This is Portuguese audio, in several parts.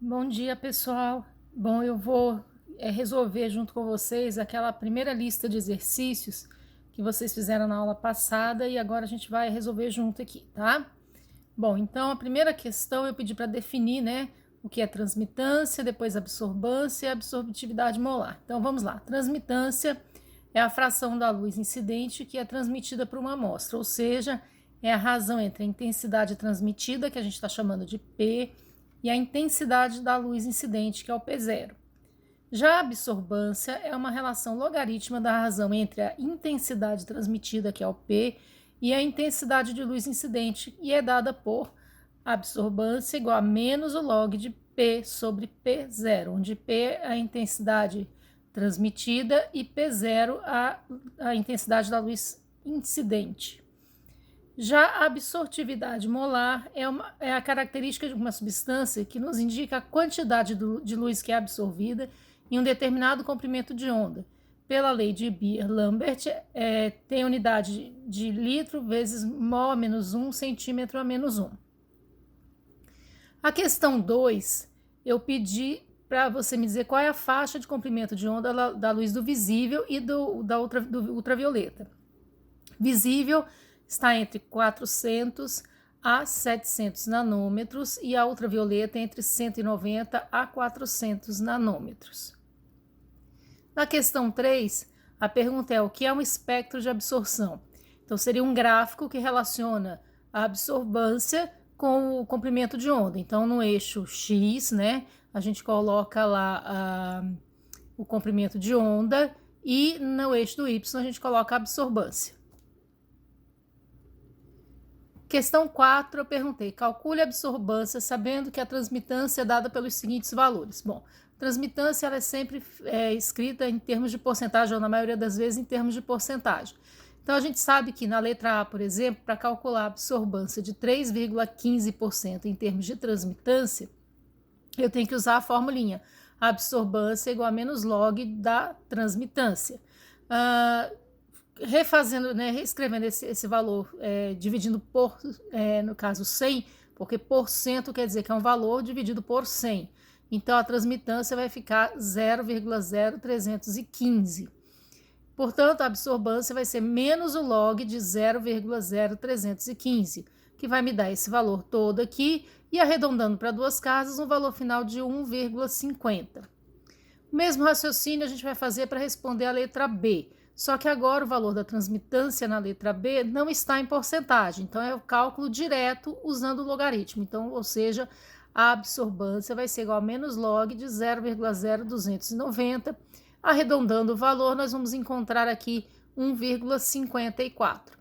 Bom dia, pessoal. Bom, eu vou resolver junto com vocês aquela primeira lista de exercícios que vocês fizeram na aula passada e agora a gente vai resolver junto aqui, tá? Bom, então a primeira questão eu pedi para definir, né, o que é transmitância, depois absorbância e absorvitividade molar. Então vamos lá. Transmitância é a fração da luz incidente que é transmitida por uma amostra, ou seja, é a razão entre a intensidade transmitida, que a gente está chamando de P, e a intensidade da luz incidente, que é o P0. Já a absorbância é uma relação logarítmica da razão entre a intensidade transmitida, que é o P, e a intensidade de luz incidente, e é dada por absorbância igual a menos o log de P sobre P0, onde P é a intensidade transmitida e P0 a intensidade da luz incidente. Já a absortividade molar é a característica de uma substância que nos indica a quantidade de luz que é absorvida em um determinado comprimento de onda. Pela lei de Beer-Lambert, tem unidade de litro vezes mol a menos 1, centímetro a menos 1. A questão 2, eu pedi para você me dizer qual é a faixa de comprimento de onda da luz do visível e do ultravioleta. Visível está entre 400 a 700 nanômetros e a ultravioleta entre 190 a 400 nanômetros. Na questão 3, a pergunta é o que é um espectro de absorção? Então, seria um gráfico que relaciona a absorbância com o comprimento de onda. Então, no eixo X, né, a gente coloca lá o comprimento de onda e no eixo do Y a gente coloca a absorbância. Questão 4, eu perguntei, calcule a absorbância sabendo que a transmitância é dada pelos seguintes valores. Bom, transmitância ela é sempre escrita em termos de porcentagem, ou na maioria das vezes em termos de porcentagem. Então, a gente sabe que na letra A, por exemplo, para calcular a absorbância de 3,15% em termos de transmitância, eu tenho que usar a formulinha. A absorbância é igual a menos log da transmitância. Refazendo, né, reescrevendo esse valor, dividindo por, no caso, 100, porque por cento quer dizer que é um valor dividido por 100. Então, a transmitância vai ficar 0,0315. Portanto, a absorbância vai ser menos o log de 0,0315, que vai me dar esse valor todo aqui, e arredondando para duas casas, um valor final de 1,50. O mesmo raciocínio a gente vai fazer para responder a letra B. Só que agora o valor da transmitância na letra B não está em porcentagem, então é o cálculo direto usando o logaritmo. Então, ou seja, a absorbância vai ser igual a menos log de 0,0290. Arredondando o valor, nós vamos encontrar aqui 1,54.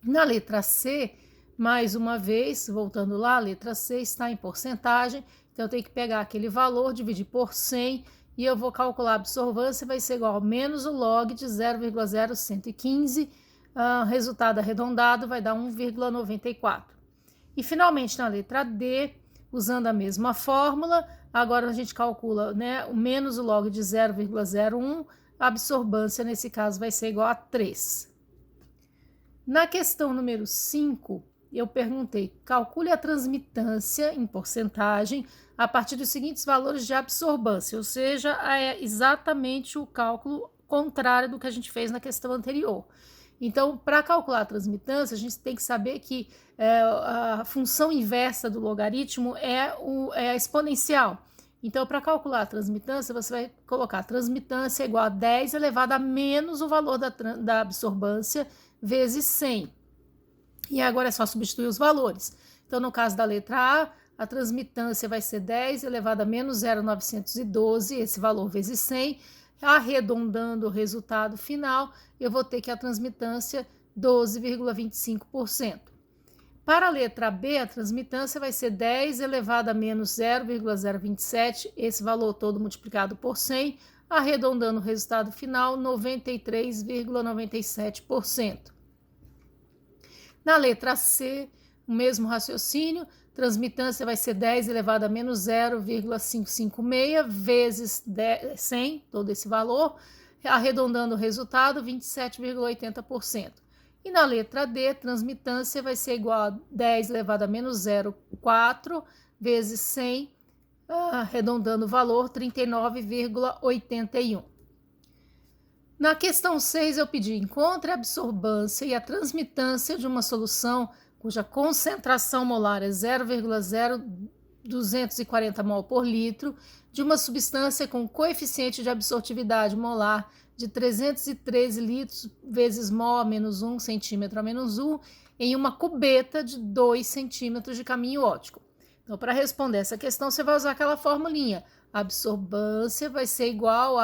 Na letra C, mais uma vez, voltando lá, a letra C está em porcentagem, então eu tenho que pegar aquele valor, dividir por 100, e eu vou calcular a absorvância, vai ser igual a menos o log de 0,0115, resultado arredondado vai dar 1,94. E finalmente na letra D, usando a mesma fórmula, agora a gente calcula, né, o menos o log de 0,01, a absorvância nesse caso vai ser igual a 3. Na questão número 5, eu perguntei, calcule a transmitância em porcentagem a partir dos seguintes valores de absorbância, ou seja, é exatamente o cálculo contrário do que a gente fez na questão anterior. Então, para calcular a transmitância, a gente tem que saber que a função inversa do logaritmo é a exponencial. Então, para calcular a transmitância, você vai colocar a transmitância igual a 10 elevado a menos o valor da absorbância vezes 100. E agora é só substituir os valores. Então, no caso da letra A transmitância vai ser 10 elevado a menos 0,912, esse valor vezes 100. Arredondando o resultado final, eu vou ter que a transmitância 12,25%. Para a letra B, a transmitância vai ser 10 elevado a menos 0,027, esse valor todo multiplicado por 100, arredondando o resultado final, 93,97%. Na letra C, o mesmo raciocínio, transmitância vai ser 10 elevado a menos 0,556 vezes 100, todo esse valor, arredondando o resultado, 27,80%. E na letra D, transmitância vai ser igual a 10 elevado a menos 0,4 vezes 100, arredondando o valor, 39,81. Na questão 6, eu pedi: encontre a absorbância e a transmitância de uma solução cuja concentração molar é 0,0240 mol por litro, de uma substância com coeficiente de absortividade molar de 313 litros vezes mol menos 1 centímetro a menos 1, em uma cubeta de 2 centímetros de caminho óptico. Então, para responder essa questão, você vai usar aquela formulinha. A absorbância vai ser igual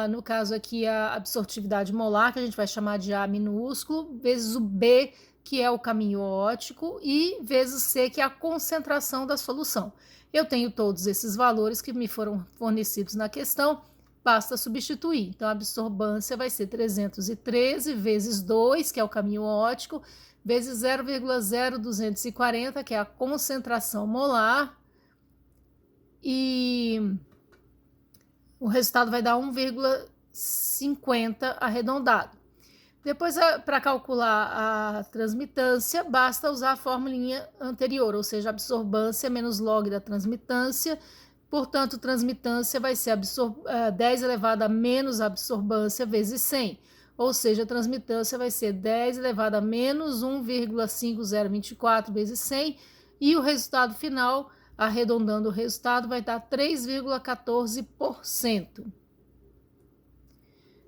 no caso aqui, a absortividade molar, que a gente vai chamar de A minúsculo, vezes o B, que é o caminho óptico, e vezes C, que é a concentração da solução. Eu tenho todos esses valores que me foram fornecidos na questão, basta substituir. Então, a absorbância vai ser 313 vezes 2, que é o caminho óptico, vezes 0,0240, que é a concentração molar, e o resultado vai dar 1,50 arredondado. Depois, para calcular a transmitância, basta usar a formulinha anterior, ou seja, absorbância menos log da transmitância. Portanto, transmitância vai ser 10 elevado a menos absorbância vezes 100. Ou seja, a transmitância vai ser 10 elevado a menos 1,5024 vezes 100. E o resultado final, arredondando o resultado, vai dar 3,14%.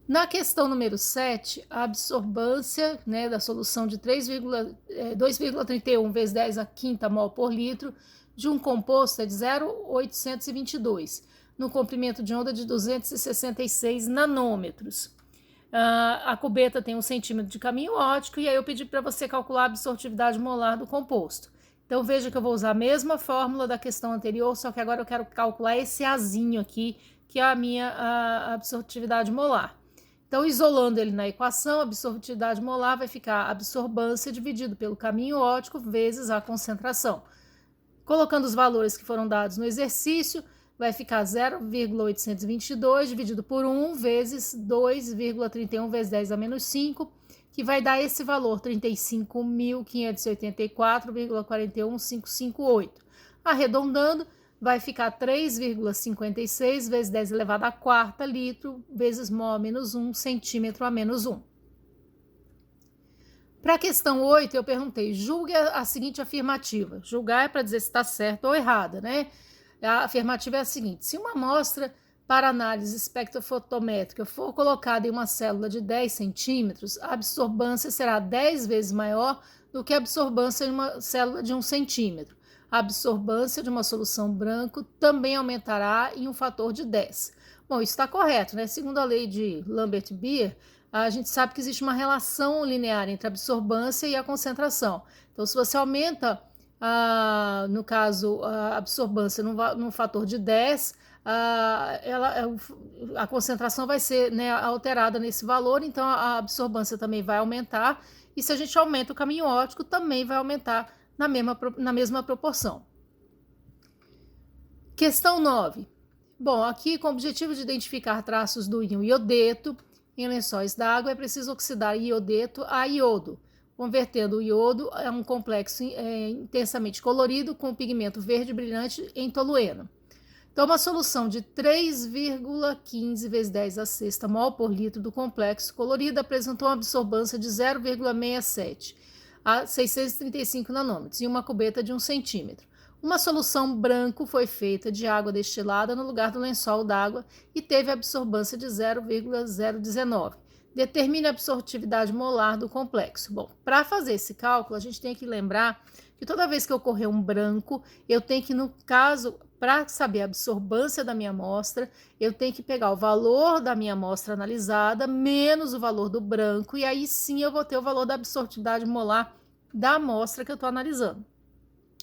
Na questão número 7, a absorbância, da solução de 2,31 vezes 10 a quinta mol por litro de um composto é de 0,822, no comprimento de onda de 266 nanômetros. A cubeta tem 1 centímetro de caminho óptico, e aí eu pedi para você calcular a absortividade molar do composto. Então, veja que eu vou usar a mesma fórmula da questão anterior, só que agora eu quero calcular esse Azinho aqui, que é a minha absortividade molar. Então, isolando ele na equação, a absortividade molar vai ficar a absorbância dividido pelo caminho óptico vezes a concentração. Colocando os valores que foram dados no exercício, vai ficar 0,822 dividido por 1 vezes 2,31 vezes 10 a menos 5, que vai dar esse valor, 35.584,41558. Arredondando, vai ficar 3,56 vezes 10 elevado a quarta litro vezes mol menos 1 centímetro a menos 1. Para a questão 8, eu perguntei: julgue a seguinte afirmativa. Julgar é para dizer se está certa ou errada, né? A afirmativa é a seguinte: se uma amostra para análise espectrofotométrica for colocada em uma célula de 10 centímetros, a absorbância será 10 vezes maior do que a absorbância em uma célula de 1 centímetro. A absorbância de uma solução branco também aumentará em um fator de 10. Bom, isso está correto, né? Segundo a lei de Lambert-Beer, a gente sabe que existe uma relação linear entre a absorbância e a concentração. Então, se você aumenta, no caso, a absorbância num fator de 10, a concentração vai ser, alterada nesse valor, então a absorbância também vai aumentar, e se a gente aumenta o caminho óptico, também vai aumentar na mesma proporção. Questão 9. Bom, aqui, com o objetivo de identificar traços do íon iodeto em lençóis d'água, é preciso oxidar iodeto a iodo, convertendo o iodo a um complexo intensamente colorido com pigmento verde brilhante em tolueno. Então, uma solução de 3,15 vezes 10 a sexta mol por litro do complexo colorido apresentou uma absorbância de 0,67 a 635 nanômetros em uma cubeta de 1 centímetro. Uma solução branco foi feita de água destilada no lugar do lençol d'água e teve absorbância de 0,019. Determine a absortividade molar do complexo. Bom, para fazer esse cálculo, a gente tem que lembrar que toda vez que ocorrer um branco, eu tenho que, no caso, para saber a absorbância da minha amostra, eu tenho que pegar o valor da minha amostra analisada menos o valor do branco, e aí sim eu vou ter o valor da absortividade molar da amostra que eu estou analisando.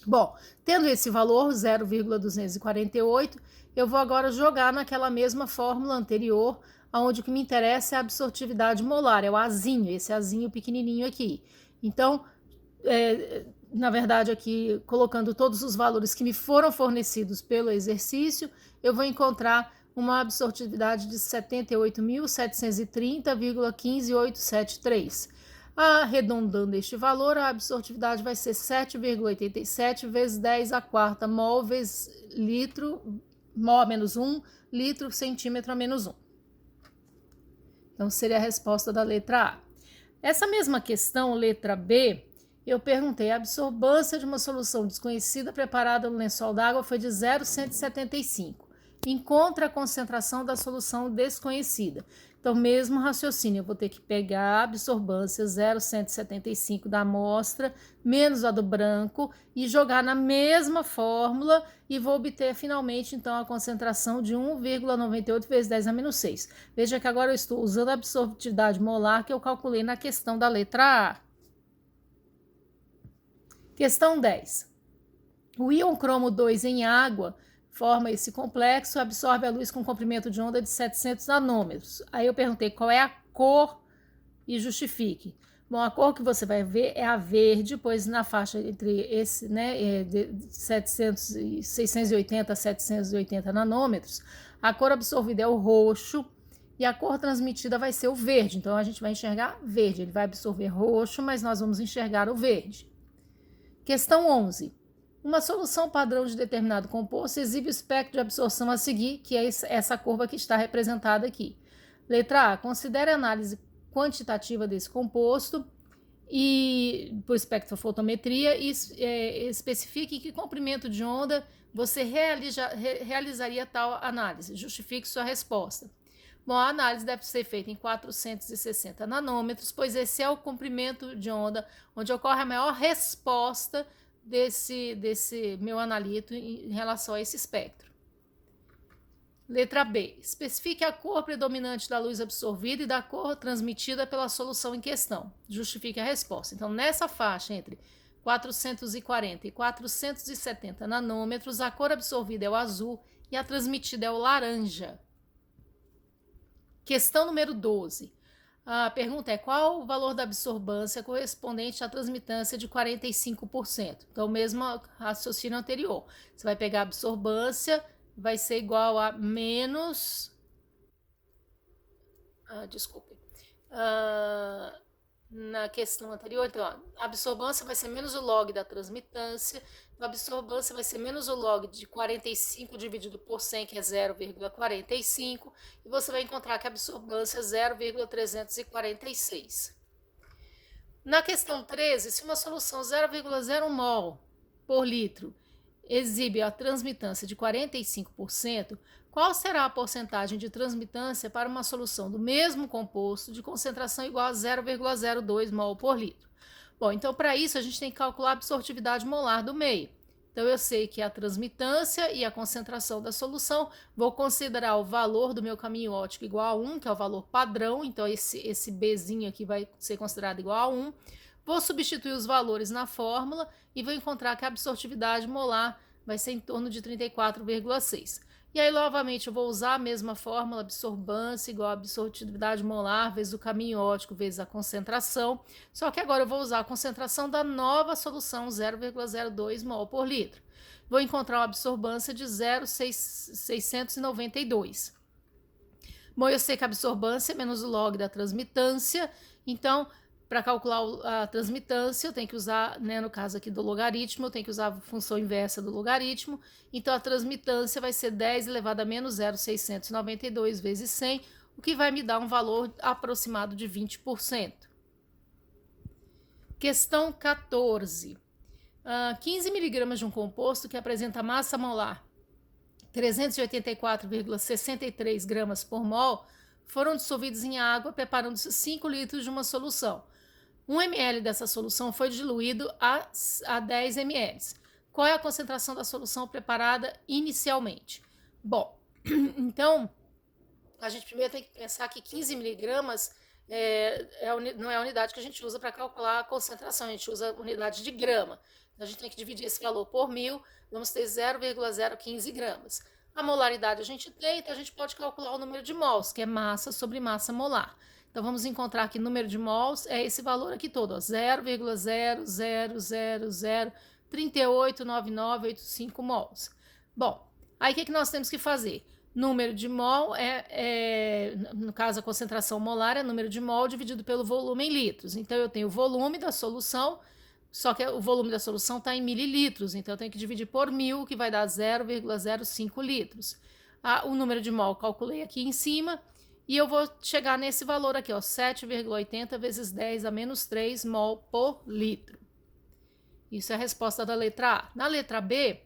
Bom, tendo esse valor, 0,248, eu vou agora jogar naquela mesma fórmula anterior, onde o que me interessa é a absortividade molar, é o Azinho, esse Azinho pequenininho aqui. Então, na verdade, aqui, colocando todos os valores que me foram fornecidos pelo exercício, eu vou encontrar uma absortividade de 78.730,15873. Arredondando este valor, a absortividade vai ser 7,87 vezes 10 a quarta mol vezes litro, mol a menos 1, litro centímetro a menos 1. Então, seria a resposta da letra A. Essa mesma questão, letra B, eu perguntei, a absorbância de uma solução desconhecida preparada no lençol d'água foi de 0,175. Encontre a concentração da solução desconhecida. Então, mesmo raciocínio, eu vou ter que pegar a absorbância 0,175 da amostra, menos a do branco, e jogar na mesma fórmula e vou obter finalmente, então, a concentração de 1,98 vezes 10 a menos 6. Veja que agora eu estou usando a absortividade molar que eu calculei na questão da letra A. Questão 10. O íon cromo 2 em água forma esse complexo, absorve a luz com comprimento de onda de 700 nanômetros. Aí eu perguntei qual é a cor e justifique. Bom, a cor que você vai ver é a verde, pois na faixa entre esse, né, de 680 a 780 nanômetros, a cor absorvida é o roxo e a cor transmitida vai ser o verde. Então, a gente vai enxergar verde. Ele vai absorver roxo, mas nós vamos enxergar o verde. Questão 11. Uma solução padrão de determinado composto exibe o espectro de absorção a seguir, que é essa curva que está representada aqui. Letra A. Considere a análise quantitativa desse composto e por espectrofotometria e especifique que comprimento de onda você realizaria tal análise. Justifique sua resposta. Bom, a análise deve ser feita em 460 nanômetros, pois esse é o comprimento de onda onde ocorre a maior resposta desse meu analito em relação a esse espectro. Letra B. Especifique a cor predominante da luz absorvida e da cor transmitida pela solução em questão. Justifique a resposta. Então, nessa faixa entre 440 e 470 nanômetros, a cor absorvida é o azul e a transmitida é o laranja. Questão número 12. A pergunta é qual o valor da absorbância correspondente à transmitância de 45%? Então, o mesmo raciocínio anterior. Você vai pegar a absorbância, vai ser igual a menos... na questão anterior, então, a absorbância vai ser menos o log da transmitância, a absorbância vai ser menos o log de 45 dividido por 100, que é 0,45, e você vai encontrar que a absorbância é 0,346. Na questão 13, se uma solução 0,01 mol por litro exibe a transmitância de 45%, qual será a porcentagem de transmitância para uma solução do mesmo composto de concentração igual a 0,02 mol por litro? Bom, então para isso a gente tem que calcular a absortividade molar do meio. Então eu sei que a transmitância e a concentração da solução, vou considerar o valor do meu caminho óptico igual a 1, que é o valor padrão, então esse Bzinho aqui vai ser considerado igual a 1. Vou substituir os valores na fórmula e vou encontrar que a absortividade molar vai ser em torno de 34,6. E aí, novamente, eu vou usar a mesma fórmula, absorbância igual a absortividade molar vezes o caminho óptico vezes a concentração. Só que agora eu vou usar a concentração da nova solução 0,02 mol por litro. Vou encontrar uma absorbância de 0,692. Bom, eu sei que a absorbância é menos o log da transmitância, então... Para calcular a transmitância, eu tenho que usar, né, no caso aqui do logaritmo, eu tenho que usar a função inversa do logaritmo. Então, a transmitância vai ser 10 elevado a menos 0,692 vezes 100, o que vai me dar um valor aproximado de 20%. Questão 14. 15 miligramas de um composto que apresenta massa molar 384,63 gramas por mol foram dissolvidos em água, preparando-se 5 litros de uma solução. 1 ml dessa solução foi diluído a 10 ml. Qual é a concentração da solução preparada inicialmente? Bom, então, a gente primeiro tem que pensar que 15 miligramas não é a unidade que a gente usa para calcular a concentração, a gente usa a unidade de grama. Então, a gente tem que dividir esse valor por 1000, vamos ter 0,015 gramas. A molaridade a gente tem, então a gente pode calcular o número de mols, que é massa sobre massa molar. Então, vamos encontrar que o número de mols é esse valor aqui todo, 0,000389985 mols. Bom, aí o que nós temos que fazer? Número de mol no caso, a concentração molar é número de mol dividido pelo volume em litros. Então, eu tenho o volume da solução, só que o volume da solução está em mililitros, então eu tenho que dividir por 1000, que vai dar 0,05 litros. O número de mol calculei aqui em cima, e eu vou chegar nesse valor aqui, 7,80 vezes 10 a menos 3 mol por litro. Isso é a resposta da letra A. Na letra B,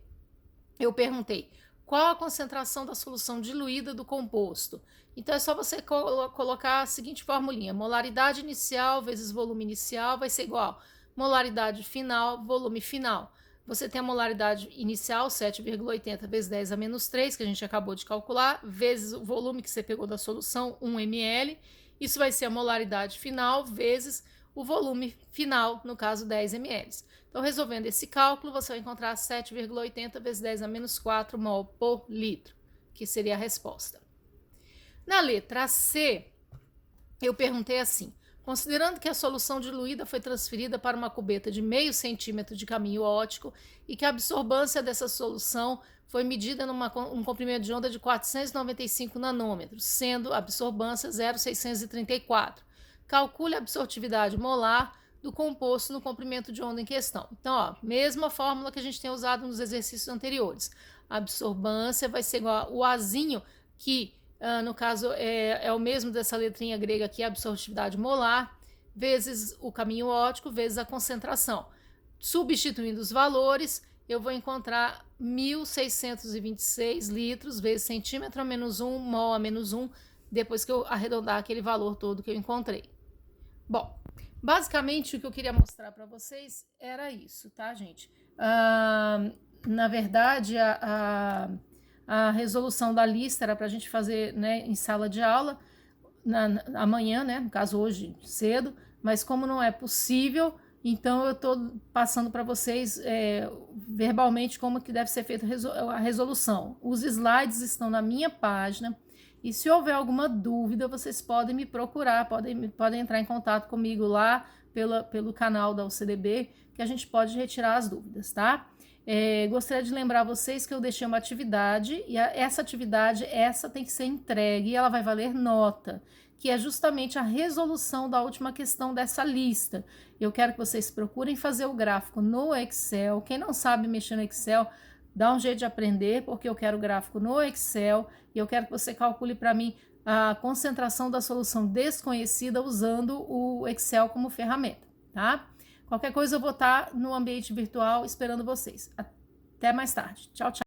eu perguntei qual a concentração da solução diluída do composto. Então, é só você colocar a seguinte formulinha: molaridade inicial vezes volume inicial vai ser igual a molaridade final, volume final. Você tem a molaridade inicial, 7,80 vezes 10 a menos 3, que a gente acabou de calcular, vezes o volume que você pegou da solução, 1 ml. Isso vai ser a molaridade final vezes o volume final, no caso 10 ml. Então, resolvendo esse cálculo, você vai encontrar 7,80 vezes 10 a menos 4 mol por litro, que seria a resposta. Na letra C, eu perguntei assim: considerando que a solução diluída foi transferida para uma cubeta de 0,5 centímetro de caminho óptico e que a absorbância dessa solução foi medida num comprimento de onda de 495 nanômetros, sendo a absorbância 0,634. Calcule a absortividade molar do composto no comprimento de onda em questão. Então, mesma fórmula que a gente tem usado nos exercícios anteriores. A absorbância vai ser igual ao Azinho, que no caso é o mesmo dessa letrinha grega aqui, a absortividade molar, vezes o caminho óptico, vezes a concentração. Substituindo os valores, eu vou encontrar 1.626 litros vezes centímetro a menos 1, mol a menos 1, depois que eu arredondar aquele valor todo que eu encontrei. Bom, basicamente o que eu queria mostrar para vocês era isso, tá, gente? Na verdade, a resolução da lista era para a gente fazer, né, em sala de aula, amanhã, né, no caso hoje cedo, mas como não é possível, então eu estou passando para vocês verbalmente como que deve ser feita a resolução. Os slides estão na minha página, e se houver alguma dúvida, vocês podem me procurar, podem entrar em contato comigo lá pelo canal da UCDB, que a gente pode retirar as dúvidas, tá? Gostaria de lembrar vocês que eu deixei uma atividade, e essa atividade tem que ser entregue, e ela vai valer nota, que é justamente a resolução da última questão dessa lista. Eu quero que vocês procurem fazer o gráfico no Excel. Quem não sabe mexer no Excel, dá um jeito de aprender, porque eu quero o gráfico no Excel, e eu quero que você calcule para mim a concentração da solução desconhecida usando o Excel como ferramenta, tá? Qualquer coisa eu vou estar no ambiente virtual esperando vocês. Até mais tarde. Tchau, tchau.